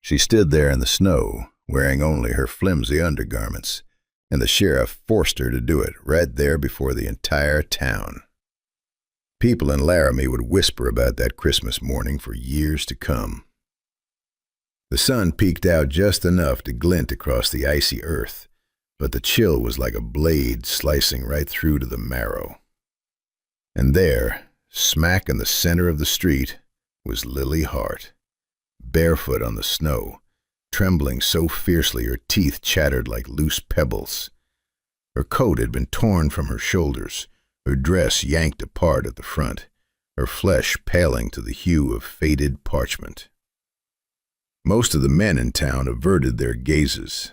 She stood there in the snow, wearing only her flimsy undergarments, and the sheriff forced her to do it right there before the entire town. People in Laramie would whisper about that Christmas morning for years to come. The sun peeked out just enough to glint across the icy earth, but the chill was like a blade slicing right through to the marrow. And there, smack in the center of the street, was Lily Hart, barefoot on the snow, trembling so fiercely her teeth chattered like loose pebbles. Her coat had been torn from her shoulders, her dress yanked apart at the front, her flesh paling to the hue of faded parchment. Most of the men in town averted their gazes.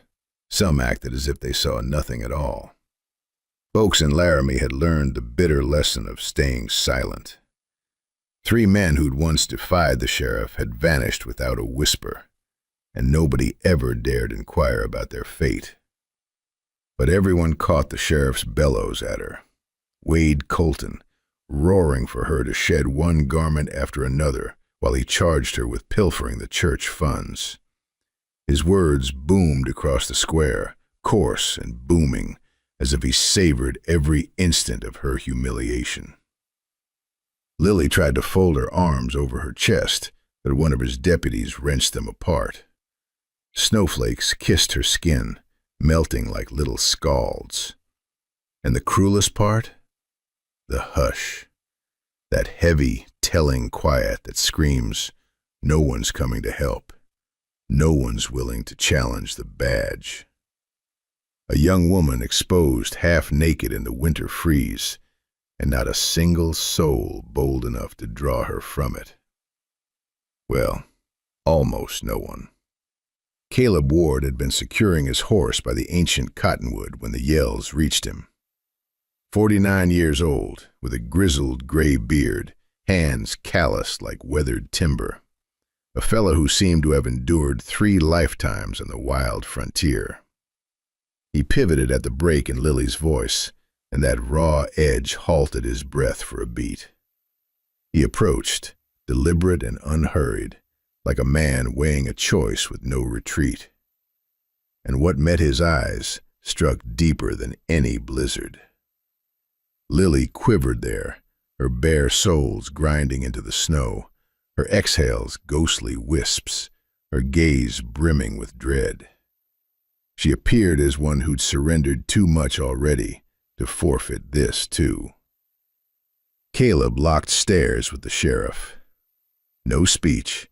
Some acted as if they saw nothing at all. Folks in Laramie had learned the bitter lesson of staying silent. 3 men who'd once defied the sheriff had vanished without a whisper, and nobody ever dared inquire about their fate. But everyone caught the sheriff's bellows at her. Wade Colton, roaring for her to shed one garment after another while he charged her with pilfering the church funds. His words boomed across the square, coarse and booming, as if he savored every instant of her humiliation. Lily tried to fold her arms over her chest, but one of his deputies wrenched them apart. Snowflakes kissed her skin, melting like little scalds. And the cruelest part? The hush. That heavy, telling quiet that screams, no one's coming to help. No one's willing to challenge the badge. A young woman exposed half naked in the winter freeze, and not a single soul bold enough to draw her from it. Well, almost no one. Caleb Ward had been securing his horse by the ancient cottonwood when the yells reached him. 49 years old, with a grizzled gray beard, hands calloused like weathered timber. A fellow who seemed to have endured 3 lifetimes on the wild frontier. He pivoted at the break in Lily's voice, and that raw edge halted his breath for a beat. He approached, deliberate and unhurried, like a man weighing a choice with no retreat. And what met his eyes struck deeper than any blizzard. Lily quivered there, her bare soles grinding into the snow, her exhales ghostly wisps, her gaze brimming with dread. She appeared as one who'd surrendered too much already to forfeit this too. Caleb locked stares with the sheriff. No speech,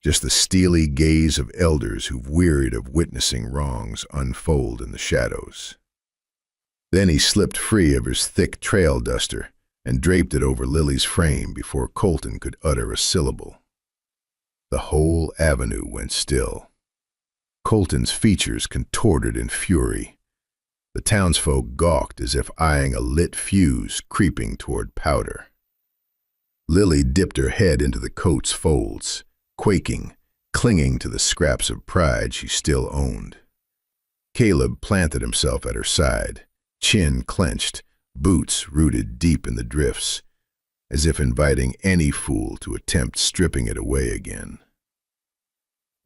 just the steely gaze of elders who've wearied of witnessing wrongs unfold in the shadows. Then he slipped free of his thick trail duster and draped it over Lily's frame before Colton could utter a syllable. The whole avenue went still. Colton's features contorted in fury. The townsfolk gawked as if eyeing a lit fuse creeping toward powder. Lily dipped her head into the coat's folds, quaking, clinging to the scraps of pride she still owned. Caleb planted himself at her side, chin clenched, boots rooted deep in the drifts, as if inviting any fool to attempt stripping it away again.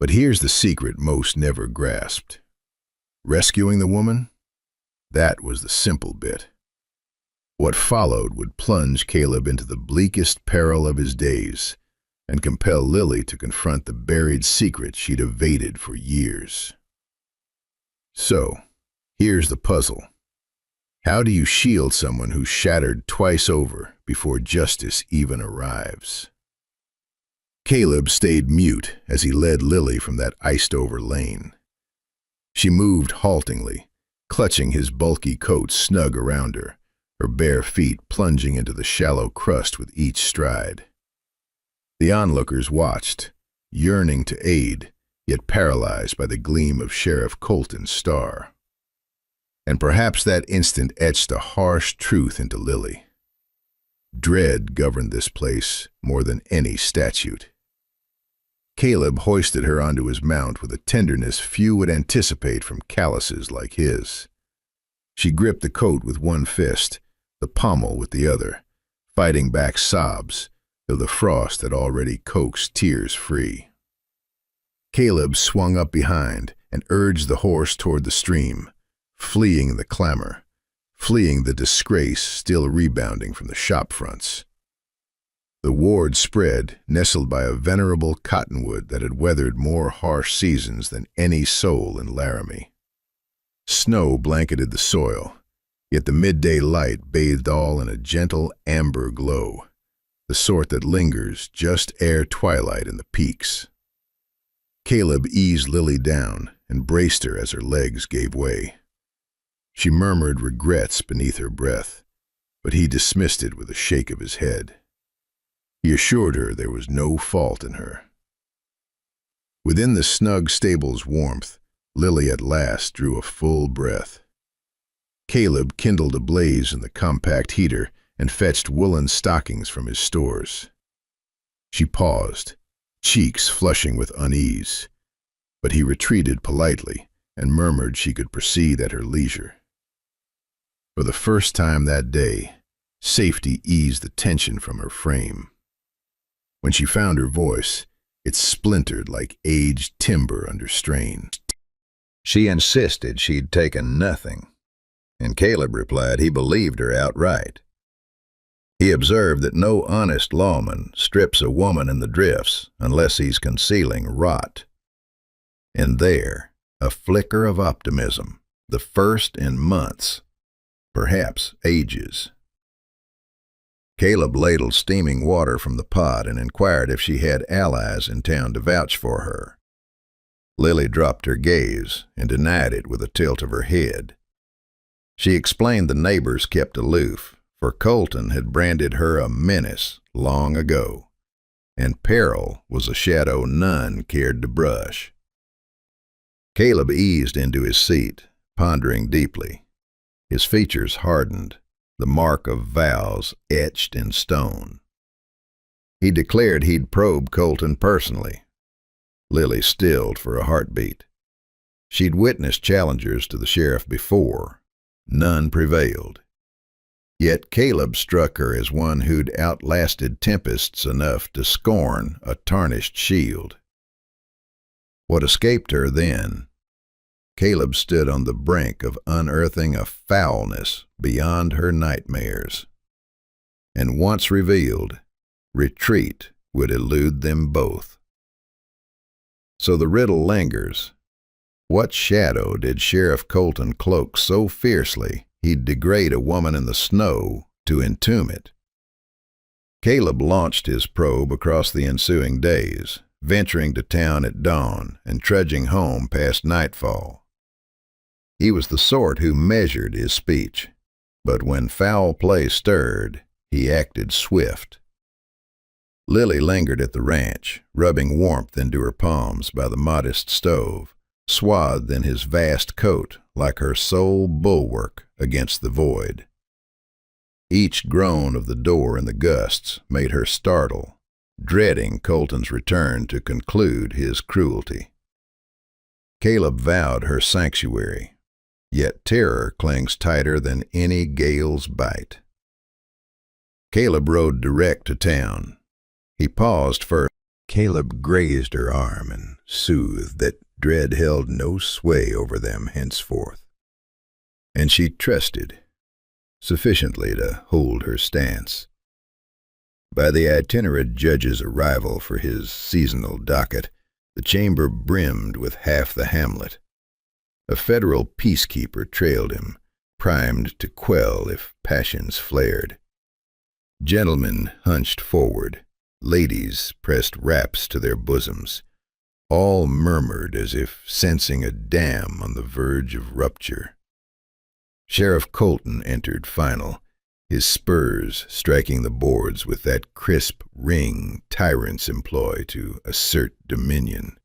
But here's the secret most never grasped. Rescuing the woman? That was the simple bit. What followed would plunge Caleb into the bleakest peril of his days and compel Lily to confront the buried secret she'd evaded for years. So, here's the puzzle. How do you shield someone who's shattered twice over before justice even arrives? Caleb stayed mute as he led Lily from that iced-over lane. She moved haltingly, clutching his bulky coat snug around her, her bare feet plunging into the shallow crust with each stride. The onlookers watched, yearning to aid, yet paralyzed by the gleam of Sheriff Colton's star. And perhaps that instant etched a harsh truth into Lily. Dread governed this place more than any statute. Caleb hoisted her onto his mount with a tenderness few would anticipate from calluses like his. She gripped the coat with one fist, the pommel with the other, fighting back sobs, though the frost had already coaxed tears free. Caleb swung up behind and urged the horse toward the stream, fleeing the clamor, fleeing the disgrace still rebounding from the shop fronts. The ward spread, nestled by a venerable cottonwood that had weathered more harsh seasons than any soul in Laramie. Snow blanketed the soil, yet the midday light bathed all in a gentle amber glow, the sort that lingers just ere twilight in the peaks. Caleb eased Lily down and braced her as her legs gave way. She murmured regrets beneath her breath, but he dismissed it with a shake of his head. He assured her there was no fault in her. Within the snug stable's warmth, Lily at last drew a full breath. Caleb kindled a blaze in the compact heater and fetched woolen stockings from his stores. She paused, cheeks flushing with unease, but he retreated politely and murmured she could proceed at her leisure. For the first time that day, safety eased the tension from her frame. When she found her voice, it splintered like aged timber under strain. She insisted she'd taken nothing, and Caleb replied he believed her outright. He observed that no honest lawman strips a woman in the drifts unless he's concealing rot. And there, a flicker of optimism, the first in months, perhaps ages. Caleb ladled steaming water from the pot and inquired if she had allies in town to vouch for her. Lily dropped her gaze and denied it with a tilt of her head. She explained the neighbors kept aloof, for Colton had branded her a menace long ago, and peril was a shadow none cared to brush. Caleb eased into his seat, pondering deeply. His features hardened, the mark of vows etched in stone. He declared he'd probe Colton personally. Lily stilled for a heartbeat. She'd witnessed challengers to the sheriff before. None prevailed. Yet Caleb struck her as one who'd outlasted tempests enough to scorn a tarnished shield. What escaped her then? Caleb stood on the brink of unearthing a foulness beyond her nightmares. And once revealed, retreat would elude them both. So the riddle lingers. What shadow did Sheriff Colton cloak so fiercely he'd degrade a woman in the snow to entomb it? Caleb launched his probe across the ensuing days, venturing to town at dawn and trudging home past nightfall. He was the sort who measured his speech, but when foul play stirred, he acted swift. Lily lingered at the ranch, rubbing warmth into her palms by the modest stove, swathed in his vast coat like her sole bulwark against the void. Each groan of the door in the gusts made her startle, dreading Colton's return to conclude his cruelty. Caleb vowed her sanctuary, yet terror clings tighter than any gale's bite. Caleb rode direct to town. He paused first. Caleb grazed her arm and soothed that dread held no sway over them henceforth. And she trusted, sufficiently to hold her stance. By the itinerant judge's arrival for his seasonal docket, the chamber brimmed with half the hamlet. A federal peacekeeper trailed him, primed to quell if passions flared. Gentlemen hunched forward, ladies pressed wraps to their bosoms. All murmured as if sensing a dam on the verge of rupture. Sheriff Colton entered final, his spurs striking the boards with that crisp ring tyrants employ to assert dominion.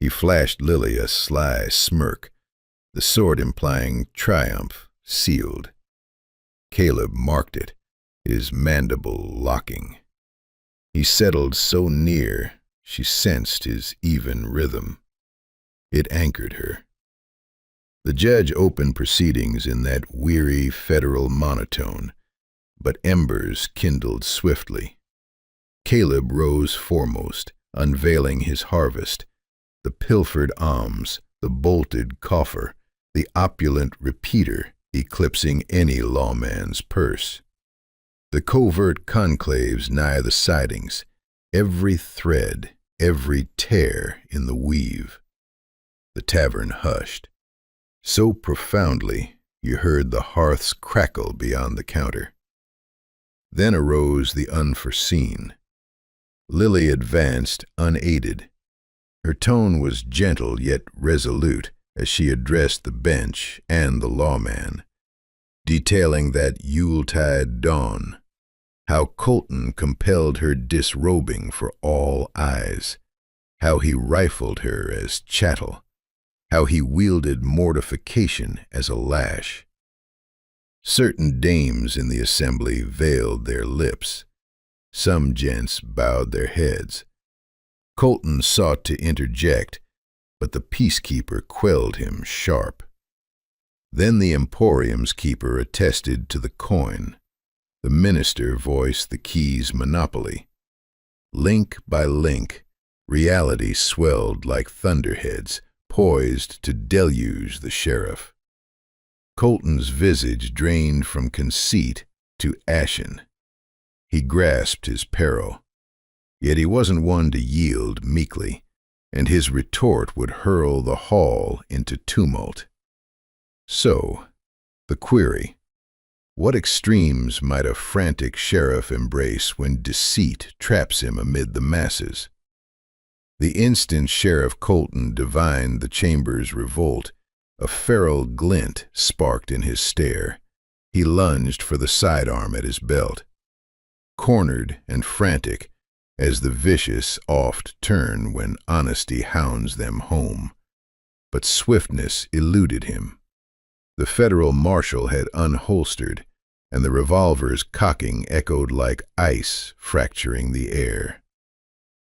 He flashed Lily a sly smirk, the sort implying triumph sealed. Caleb marked it, his mandible locking. He settled so near, she sensed his even rhythm. It anchored her. The judge opened proceedings in that weary federal monotone, but embers kindled swiftly. Caleb rose foremost, unveiling his harvest, the pilfered alms, the bolted coffer, the opulent repeater eclipsing any lawman's purse. The covert conclaves nigh the sidings, every thread, every tear in the weave. The tavern hushed. So profoundly you heard the hearths crackle beyond the counter. Then arose the unforeseen. Lily advanced unaided. Her tone was gentle yet resolute as she addressed the bench and the lawman, detailing that Yuletide dawn, how Colton compelled her disrobing for all eyes, how he rifled her as chattel, how he wielded mortification as a lash. Certain dames in the assembly veiled their lips. Some gents bowed their heads. Colton sought to interject, but the peacekeeper quelled him sharp. Then the emporium's keeper attested to the coin. The minister voiced the key's monopoly. Link by link, reality swelled like thunderheads, poised to deluge the sheriff. Colton's visage drained from conceit to ashen. He grasped his peril. Yet he wasn't one to yield meekly, and his retort would hurl the hall into tumult. So, the query, what extremes might a frantic sheriff embrace when deceit traps him amid the masses? The instant Sheriff Colton divined the chamber's revolt, a feral glint sparked in his stare. He lunged for the sidearm at his belt. Cornered and frantic, as the vicious oft turn when honesty hounds them home. But swiftness eluded him. The federal marshal had unholstered, and the revolver's cocking echoed like ice fracturing the air.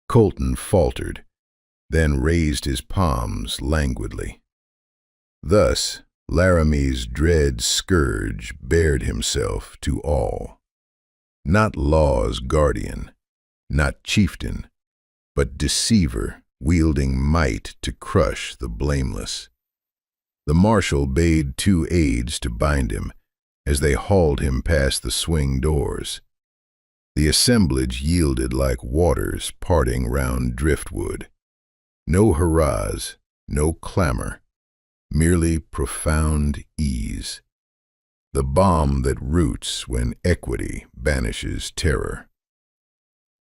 Colton faltered, then raised his palms languidly. Thus Laramie's dread scourge bared himself to all. Not law's guardian, not chieftain, but deceiver wielding might to crush the blameless. The marshal bade 2 aides to bind him as they hauled him past the swing doors. The assemblage yielded like waters parting round driftwood. No hurrahs, no clamor, merely profound ease. The balm that roots when equity banishes terror.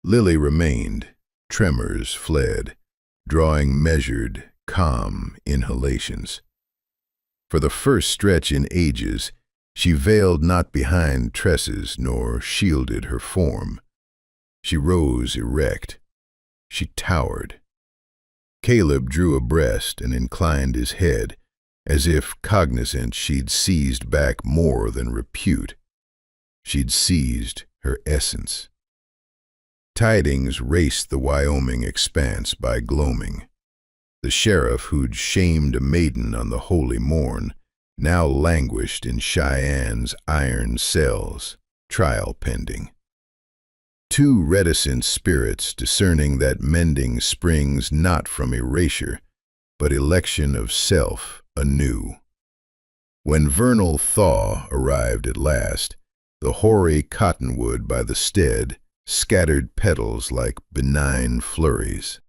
Lily remained, tremors fled, drawing measured, calm inhalations. For the first stretch in ages, she veiled not behind tresses nor shielded her form. She rose erect. She towered. Caleb drew abreast and inclined his head, as if cognizant she'd seized back more than repute. She'd seized her essence. Tidings raced the Wyoming expanse by gloaming. The sheriff who'd shamed a maiden on the holy morn now languished in Cheyenne's iron cells, trial pending. 2 reticent spirits discerning that mending springs not from erasure, but election of self anew. When vernal thaw arrived at last, the hoary cottonwood by the stead scattered petals like benign flurries.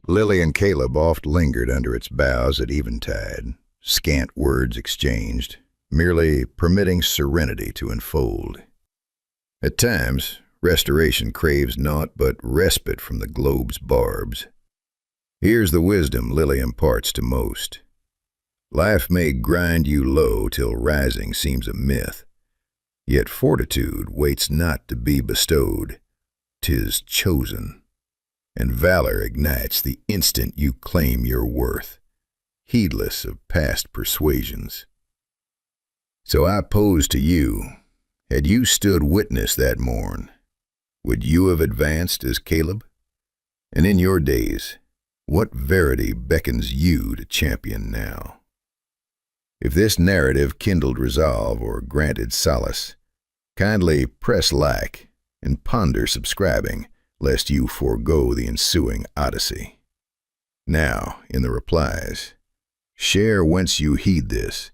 Lily and Caleb oft lingered under its boughs at eventide, scant words exchanged, merely permitting serenity to unfold. At times, restoration craves naught but respite from the globe's barbs. Here's the wisdom Lily imparts to most. Life may grind you low till rising seems a myth, yet fortitude waits not to be bestowed. 'Tis chosen, and valor ignites the instant you claim your worth, heedless of past persuasions. So I pose to you, had you stood witness that morn, would you have advanced as Caleb? And in your days, what verity beckons you to champion now? If this narrative kindled resolve or granted solace, kindly press like and ponder subscribing, lest you forego the ensuing odyssey. Now, in the replies, share whence you heed this,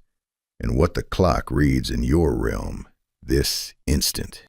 and what the clock reads in your realm this instant.